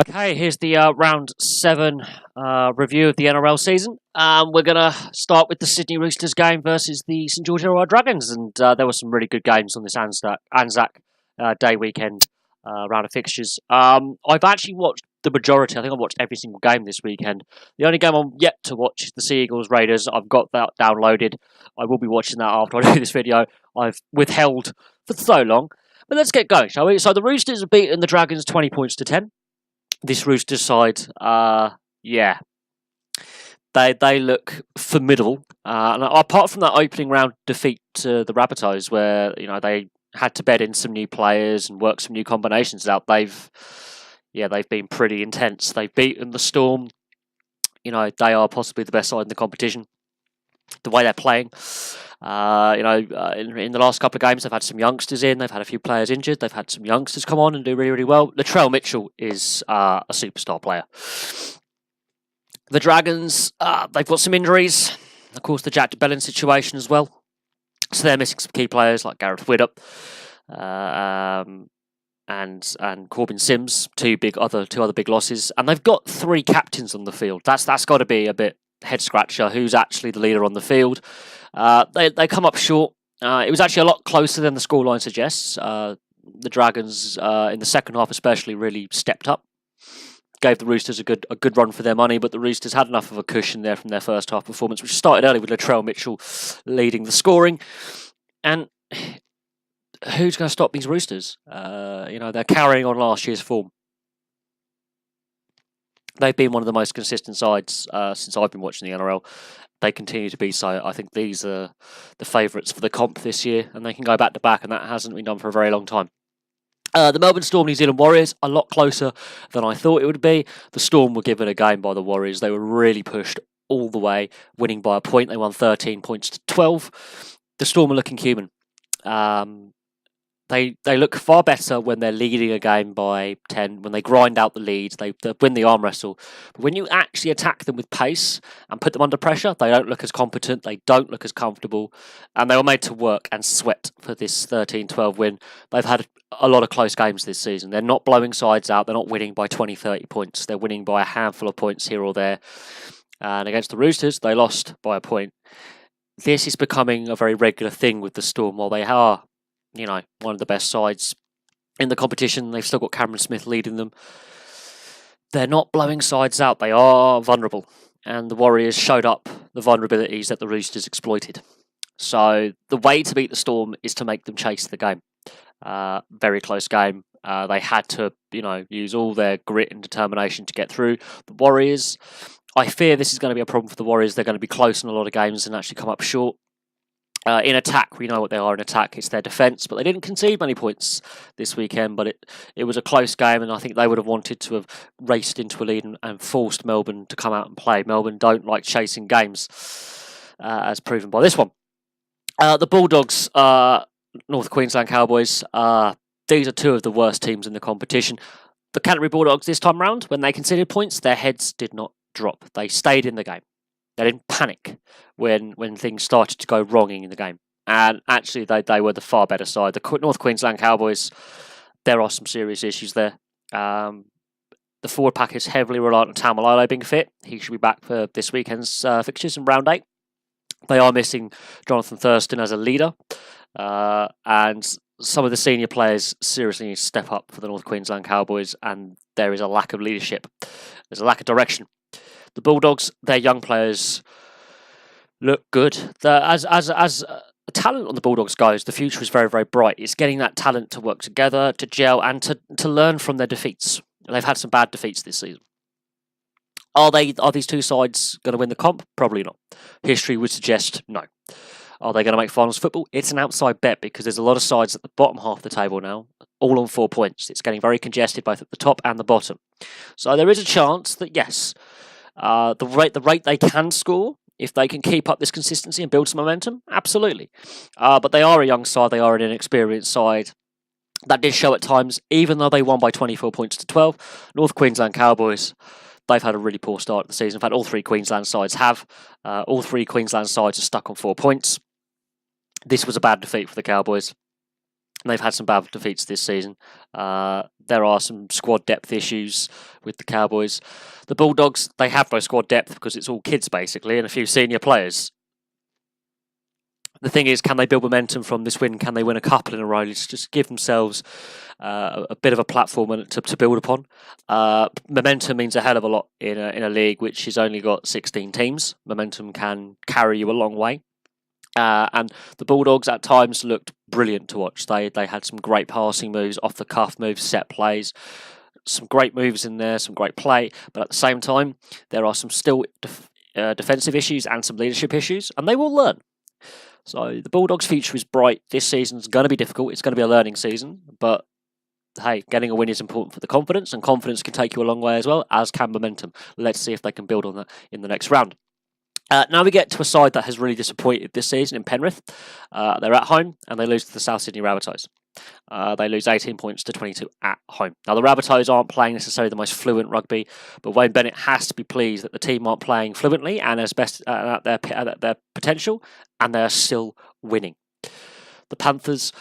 Okay, here's the round 7 review of the NRL season. We're going to start with the Sydney Roosters game versus the St George Illawarra Dragons, and there were some really good games on this ANZAC Day weekend round of fixtures. I've actually watched the majority. I think I've watched every single game this weekend. The only game I'm yet to watch is the Sea Eagles Raiders. I've got that downloaded. I will be watching that after I do this video. I've withheld for so long. But let's get going, shall we? So the Roosters have beaten the Dragons 20 points to 10. This Roosters side, yeah, they look formidable. And apart from that opening round defeat to the Rabbitohs, where they had to bed in some new players and work some new combinations out, they've been pretty intense. They've beaten the Storm. They are possibly the best side in the competition. The way they're playing, in the last couple of games, they've had some youngsters in. They've had a few players injured. They've had some youngsters come on and do really, really well. Latrell Mitchell is a superstar player. The Dragons, they've got some injuries. Of course, the Jack de Belin situation as well. So they're missing some key players like Gareth Widdop and Corbin Sims, two other big losses. And they've got 3 captains on the field. That's got to be a bit head scratcher. Who's actually the leader on the field? They come up short. It was actually a lot closer than the scoreline suggests. The Dragons, in the second half especially, really stepped up. Gave the Roosters a good run for their money, but the Roosters had enough of a cushion there from their first half performance, which started early with Latrell Mitchell leading the scoring. And who's going to stop these Roosters? They're carrying on last year's form. They've been one of the most consistent sides since I've been watching the NRL. They continue to be so. I think these are the favourites for the comp this year, and they can go back to back, and that hasn't been done for a very long time. The Melbourne Storm New Zealand Warriors, a lot closer than I thought it would be. The Storm were given a game by the Warriors. They were really pushed all the way, winning by a point. They won 13 points to 12. The Storm are looking human. They look far better when they're leading a game by 10, when they grind out the lead, they win the arm wrestle. But when you actually attack them with pace and put them under pressure, they don't look as competent, they don't look as comfortable, and they were made to work and sweat for this 13-12 win. They've had a lot of close games this season. They're not blowing sides out, they're not winning by 20, 30 points. They're winning by a handful of points here or there. And against the Roosters, they lost by a point. This is becoming a very regular thing with the Storm. While they are one of the best sides in the competition, they've still got Cameron Smith leading them. They're not blowing sides out. They are vulnerable. And the Warriors showed up the vulnerabilities that the Roosters exploited. So the way to beat the Storm is to make them chase the game. Very close game. They had to, use all their grit and determination to get through. The Warriors, I fear this is going to be a problem for the Warriors. They're going to be close in a lot of games and actually come up short. In attack, we know what they are in attack. It's their defence, but they didn't concede many points this weekend. But it was a close game, and I think they would have wanted to have raced into a lead and forced Melbourne to come out and play. Melbourne don't like chasing games, as proven by this one. The Bulldogs, North Queensland Cowboys, these are 2 of the worst teams in the competition. The Canterbury Bulldogs this time round, when they conceded points, their heads did not drop. They stayed in the game. They didn't panic when things started to go wrong in the game. And actually, they were the far better side. The North Queensland Cowboys, there are some serious issues there. The forward pack is heavily reliant on Tamalolo being fit. He should be back for this weekend's fixtures in round 8. They are missing Jonathan Thurston as a leader. And some of the senior players seriously need to step up for the North Queensland Cowboys. And there is a lack of leadership. There's a lack of direction. The Bulldogs, their young players look good. As the talent on the Bulldogs goes, the future is very, very bright. It's getting that talent to work together, to gel, and to learn from their defeats. They've had some bad defeats this season. Are these 2 sides going to win the comp? Probably not. History would suggest no. Are they going to make finals football? It's an outside bet because there's a lot of sides at the bottom half of the table now, all on 4 points. It's getting very congested both at the top and the bottom. So there is a chance that, yes, the rate they can score, if they can keep up this consistency and build some momentum, absolutely. But they are a young side, they are an inexperienced side. That did show at times, even though they won by 24 points to 12. North Queensland Cowboys, they've had a really poor start to the season. In fact, all 3 Queensland sides have. All 3 Queensland sides are stuck on 4 points. This was a bad defeat for the Cowboys. And they've had some bad defeats this season. There are some squad depth issues with the Cowboys. The Bulldogs, they have no squad depth because it's all kids basically and a few senior players. The thing is, can they build momentum from this win? Can they win a couple in a row? Just give themselves a bit of a platform to build upon. Momentum means a hell of a lot in a league which has only got 16 teams. Momentum can carry you a long way. And the Bulldogs at times looked brilliant to watch. They had some great passing moves, off the cuff moves, set plays, some great moves in there, some great play. But at the same time, there are some still defensive issues and some leadership issues, and they will learn. So the Bulldogs' future is bright. This season's going to be difficult. It's going to be a learning season, but hey, getting a win is important for the confidence, and confidence can take you a long way as well, as can momentum. Let's see if they can build on that in the next round. Now we get to a side that has really disappointed this season in Penrith. They're at home and they lose to the South Sydney Rabbitohs. They lose 18 points to 22 at home. Now the Rabbitohs aren't playing necessarily the most fluent rugby, but Wayne Bennett has to be pleased that the team aren't playing fluently and as best at their potential, and they are still winning. The Panthers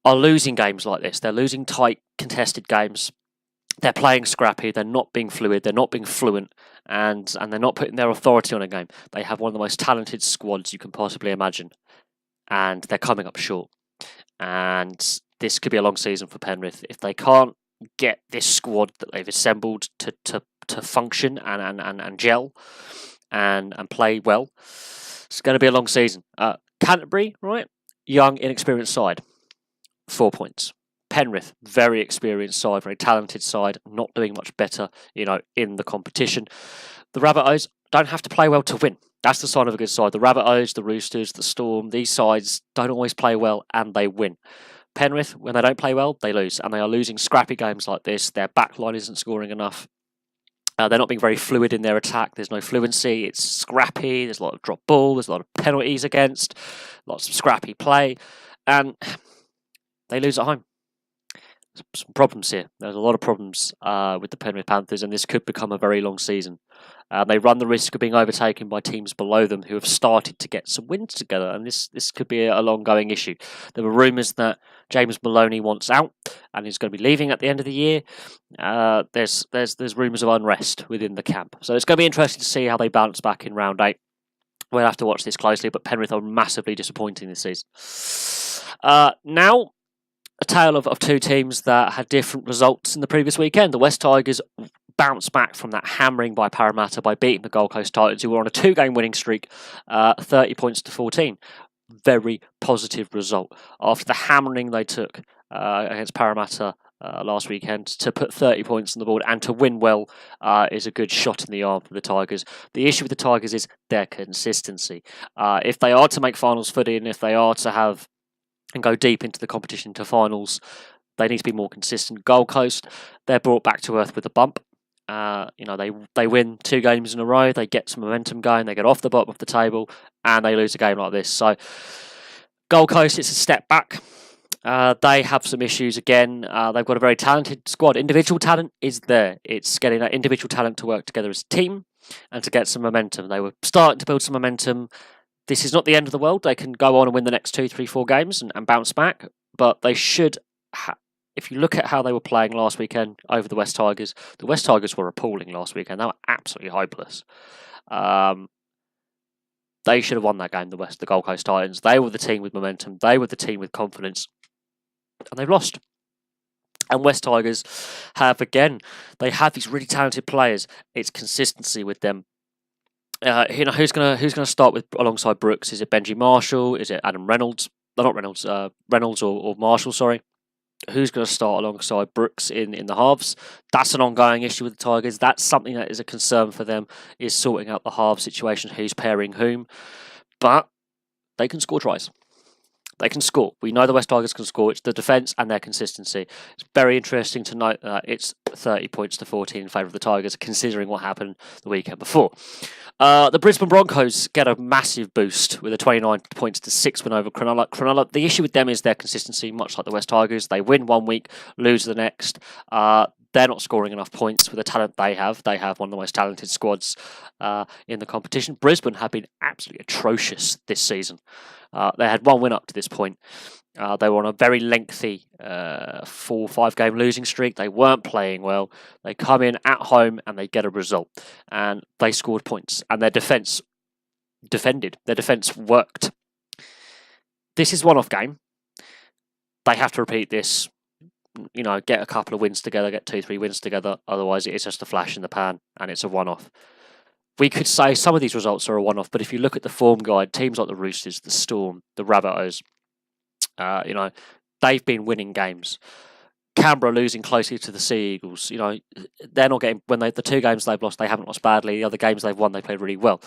are losing games like this. They're losing tight, contested games. They're playing scrappy, they're not being fluid, they're not being fluent, and they're not putting their authority on a game. They have one of the most talented squads you can possibly imagine, and they're coming up short. And this could be a long season for Penrith. If they can't get this squad that they've assembled to function and gel and play well, it's going to be a long season. Canterbury, right? Young, inexperienced side, 4 points. Penrith, very experienced side, very talented side, not doing much better, in the competition. The Rabbitohs don't have to play well to win. That's the sign of a good side. The Rabbitohs, the Roosters, the Storm, these sides don't always play well and they win. Penrith, when they don't play well, they lose, and they are losing scrappy games like this. Their backline isn't scoring enough. They're not being very fluid in their attack. There's no fluency. It's scrappy. There's a lot of drop ball. There's a lot of penalties against. Lots of scrappy play. And they lose at home. Some problems here. There's a lot of problems with the Penrith Panthers, and this could become a very long season. They run the risk of being overtaken by teams below them who have started to get some wins together, and this could be a long-going issue. There were rumours that James Maloney wants out and is going to be leaving at the end of the year. There's rumours of unrest within the camp, so it's going to be interesting to see how they bounce back in round 8. We'll have to watch this closely, but Penrith are massively disappointing this season. Now, a tale of two teams that had different results in the previous weekend. The West Tigers bounced back from that hammering by Parramatta by beating the Gold Coast Titans, who were on a 2-game winning streak, 30 points to 14. Very positive result. After the hammering they took against Parramatta last weekend, to put 30 points on the board and to win well is a good shot in the arm for the Tigers. The issue with the Tigers is their consistency. If they are to make finals footing, if they are to have and go deep into the competition to finals, they need to be more consistent. Gold Coast, they're brought back to earth with a bump. They win 2 games in a row, they get some momentum going, they get off the bottom of the table, and they lose a game like this. So Gold Coast, it's a step back. They have some issues again. They've got a very talented squad. Individual talent is there. It's getting that individual talent to work together as a team and to get some momentum. They were starting to build some momentum. This is not the end of the world. They can go on and win the next 2, 3, 4 games and bounce back. But they should, if you look at how they were playing last weekend over the West Tigers were appalling last weekend. They were absolutely hopeless. They should have won that game, the Gold Coast Titans. They were the team with momentum. They were the team with confidence. And they've lost. And West Tigers they have these really talented players. It's consistency with them. Who's gonna start with alongside Brooks? Is it Benji Marshall? Is it Adam Reynolds? Not Reynolds. Reynolds or Marshall. Sorry. Who's going to start alongside Brooks in the halves? That's an ongoing issue with the Tigers. That's something that is a concern for them, is sorting out the halves situation, who's pairing whom. But they can score tries. They can score. We know the West Tigers can score. It's the defence and their consistency. It's very interesting to note that it's 30 points to 14 in favour of the Tigers, considering what happened the weekend before. The Brisbane Broncos get a massive boost with a 29 points to 6 win over Cronulla. The issue with them is their consistency, much like the West Tigers. They win one week, lose the next. they're not scoring enough points with the talent they have. They have one of the most talented squads in the competition. Brisbane have been absolutely atrocious this season. They had one win up to this point. They were on a very lengthy 4 or 5 game losing streak. They weren't playing well. They come in at home and they get a result. And they scored points. And their defence defended. Their defence worked. This is one-off game. They have to repeat this. Get a couple of wins together, get 2-3 wins together. Otherwise, it is just a flash in the pan and it's a one-off. We could say some of these results are a one-off, but if you look at the form guide, teams like the Roosters, the Storm, the Rabbitohs, they've been winning games. Canberra losing closely to the Sea Eagles. They're not getting, when the 2 games they've lost, they haven't lost badly. The other games they've won, they played really well.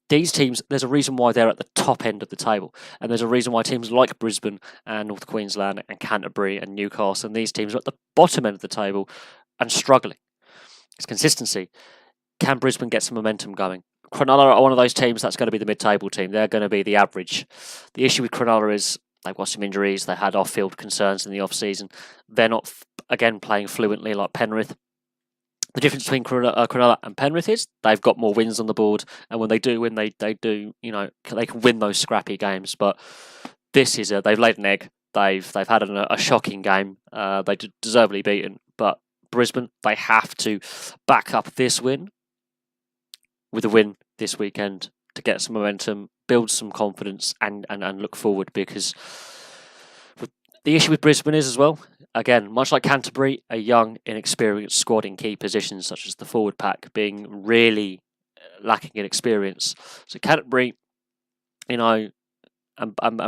These teams, there's a reason why they're at the top end of the table. And there's a reason why teams like Brisbane and North Queensland and Canterbury and Newcastle and these teams are at the bottom end of the table and struggling. It's consistency. Can Brisbane get some momentum going? Cronulla are one of those teams that's going to be the mid-table team. They're going to be the average. The issue with Cronulla is they've got some injuries. They had off-field concerns in the off-season. They're not, again, playing fluently like Penrith. The difference between Cronulla and Penrith is they've got more wins on the board, and when they do win, they do, they can win those scrappy games. But this is they've laid an egg. They've had a shocking game. They deservedly beaten, but Brisbane, they have to back up this win with a win this weekend to get some momentum, build some confidence, and look forward, because the issue with Brisbane is as well, again, much like Canterbury, a young, inexperienced squad in key positions, such as the forward pack, being really lacking in experience. So Canterbury, and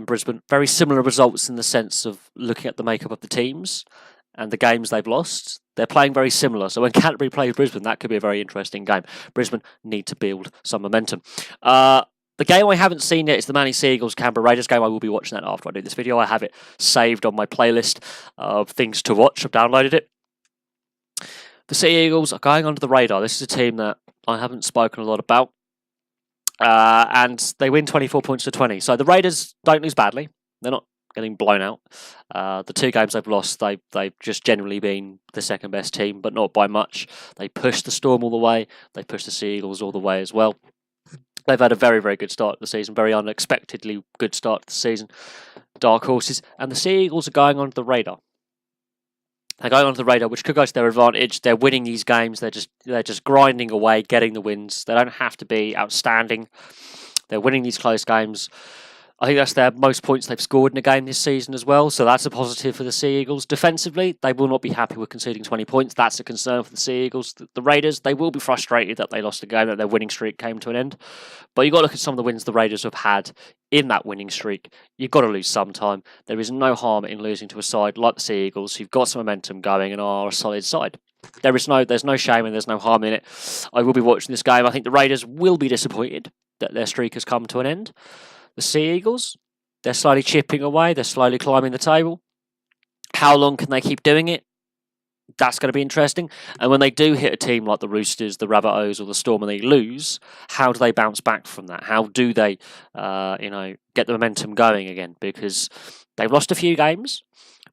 Brisbane, very similar results in the sense of looking at the makeup of the teams and the games they've lost. They're playing very similar. So when Canterbury plays Brisbane, that could be a very interesting game. Brisbane need to build some momentum. The game I haven't seen yet is the Manly Sea Eagles Canberra Raiders game. I will be watching that after I do this video. I have it saved on my playlist of things to watch. I've downloaded it. The Sea Eagles are going under the radar. This is a team that I haven't spoken a lot about. And they win 24 points to 20. So the Raiders don't lose badly. They're not getting blown out. The 2 games they've lost, they've just generally been the second best team, but not by much. They pushed the Storm all the way. They pushed the Sea Eagles all the way as well. They've had a very, very good start to the season, very unexpectedly good start to the season. Dark horses. And the Sea Eagles are going onto the radar. They're going onto the radar, which could go to their advantage. They're winning these games. They're just grinding away, getting the wins. They don't have to be outstanding. They're winning these close games. I think that's their most points they've scored in a game this season as well, so that's a positive for the Sea Eagles. Defensively, they will not be happy with conceding 20 points. That's a concern for the Sea Eagles. The Raiders, they will be frustrated that they lost a game, that their winning streak came to an end. But you've got to look at some of the wins the Raiders have had in that winning streak. You've got to lose sometime. There is no harm in losing to a side like the Sea Eagles, who've got some momentum going and are a solid side. There's no shame and there's no harm in it. I will be watching this game. I think the Raiders will be disappointed that their streak has come to an end. The Sea Eagles, they're slowly chipping away. They're slowly climbing the table. How long can they keep doing it? That's going to be interesting. And when they do hit a team like the Roosters, the Rabbitohs, or the Storm, and they lose, how do they bounce back from that? How do they, get the momentum going again? Because they've lost a few games,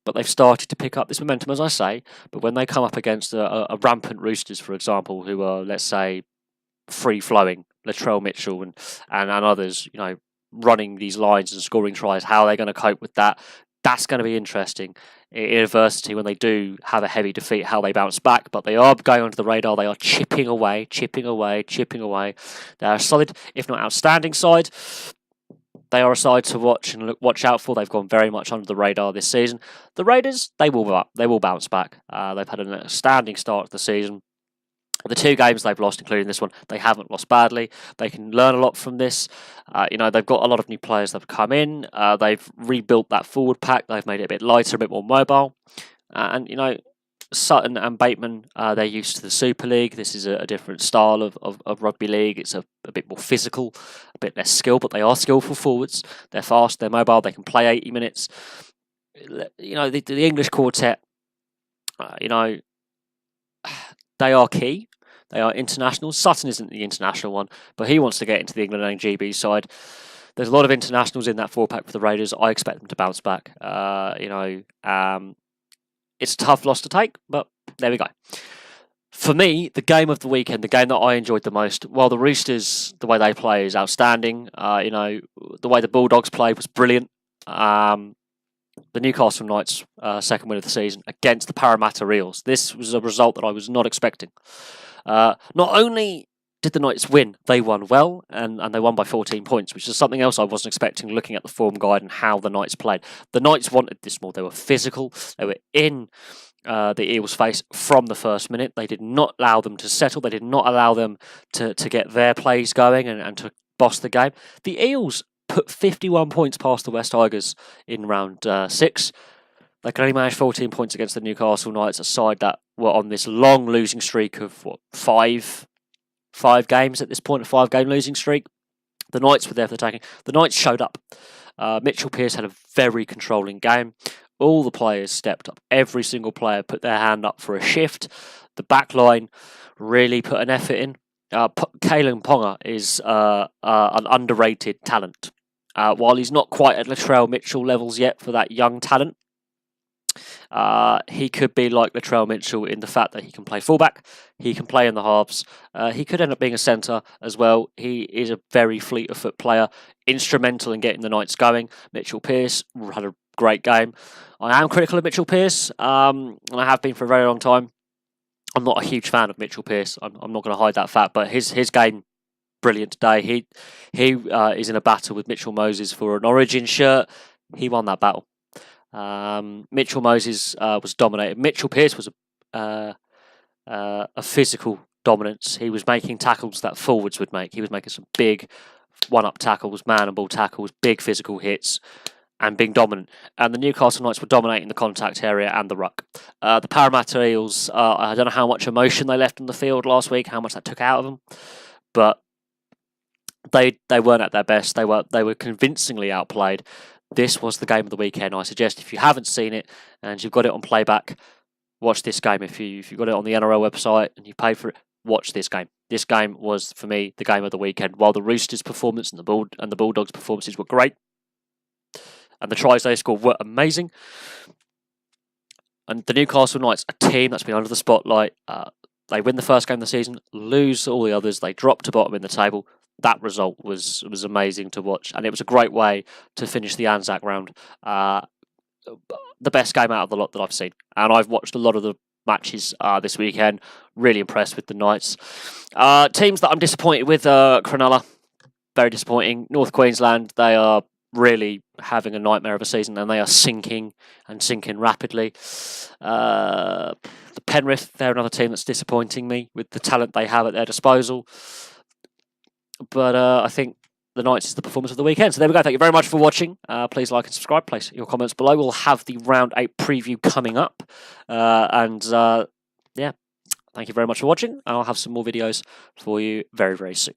but they've started to pick up this momentum, as I say. But when they come up against a rampant Roosters, for example, who are, let's say, free-flowing, Latrell Mitchell and others, running these lines and scoring tries, how are they going to cope with that? That's going to be interesting in adversity when they do have a heavy defeat, how they bounce back. But they are going onto the radar. They are chipping away. They're a solid, if not outstanding side. They are a side to watch and watch out for. They've gone very much under the radar this season. The Raiders, they will bounce back. They've had an outstanding start to the season. The 2 games they've lost, including this one, they haven't lost badly. They can learn a lot from this. They've got a lot of new players that have come in. They've rebuilt that forward pack. They've made it a bit lighter, a bit more mobile. Sutton and Bateman, they're used to the Super League. This is a different style of rugby league. It's a bit more physical, a bit less skill, but they are skillful forwards. They're fast, they're mobile, they can play 80 minutes. The English quartet, they are key. They are international. Sutton isn't the international one, but he wants to get into the England and GB side. There's a lot of internationals in that 4-pack for the Raiders. I expect them to bounce back. It's a tough loss to take, but there we go. For me, the game of the weekend, the game that I enjoyed the most, while the Roosters, the way they play is outstanding. The way the Bulldogs played was brilliant. The Newcastle Knights' second win of the season against the Parramatta Eels. This was a result that I was not expecting. Not only did the Knights win, they won well, and they won by 14 points, which is something else I wasn't expecting looking at the form guide and how the Knights played. The Knights wanted this more. They were physical. They were in the Eels' face from the first minute. They did not allow them to settle. They did not allow them to get their plays going and to boss the game. The Eels put 51 points past the West Tigers in round 6. They could only manage 14 points against the Newcastle Knights, a side that were on this long losing streak of, five games at this point, a 5-game losing streak. The Knights were there for the taking. The Knights showed up. Mitchell Pearce had a very controlling game. All the players stepped up. Every single player put their hand up for a shift. The back line really put an effort in. Kalen Ponga is an underrated talent. While he's not quite at Latrell Mitchell levels yet for that young talent, he could be like Latrell Mitchell in the fact that he can play fullback, he can play in the halves, he could end up being a centre as well. He is a very fleet of foot player, instrumental in getting the Knights going. Mitchell Pearce had a great game. I am critical of Mitchell Pearce, and I have been for a very long time. I'm not a huge fan of Mitchell Pearce. I'm not going to hide that fact, but his game, brilliant today. He is in a battle with Mitchell Moses for an Origin shirt. He won that battle. Mitchell Moses was dominated. Mitchell Pearce was a physical dominance. He was making tackles that forwards would make. He was making some big one-up tackles, man and ball tackles, big physical hits, and being dominant. And the Newcastle Knights were dominating the contact area and the ruck. The Parramatta Eels, I don't know how much emotion they left on the field last week, how much that took out of them, but they weren't at their best. They were convincingly outplayed. This was the game of the weekend. I suggest if you haven't seen it and you've got it on playback, watch this game. If you've got it on the NRL website and you paid for it, watch this game. This game was, for me, the game of the weekend. While the Roosters' performance and the Bulldogs' performances were great, and the tries they scored were amazing, and the Newcastle Knights, a team that's been under the spotlight, they win the first game of the season, lose all the others, they drop to bottom in the table. That result was amazing to watch, and it was a great way to finish the ANZAC round. The best game out of the lot that I've seen, and I've watched a lot of the matches this weekend. Really impressed with the Knights. Teams that I'm disappointed with, Cronulla, very disappointing. North Queensland, they are really having a nightmare of a season, and they are sinking rapidly. The Penrith, they're another team that's disappointing me with the talent they have at their disposal. But I think the Knights is the performance of the weekend. So there we go. Thank you very much for watching. Please like and subscribe. Place your comments below. We'll have the round 8 preview coming up. Thank you very much for watching. And I'll have some more videos for you very, very soon.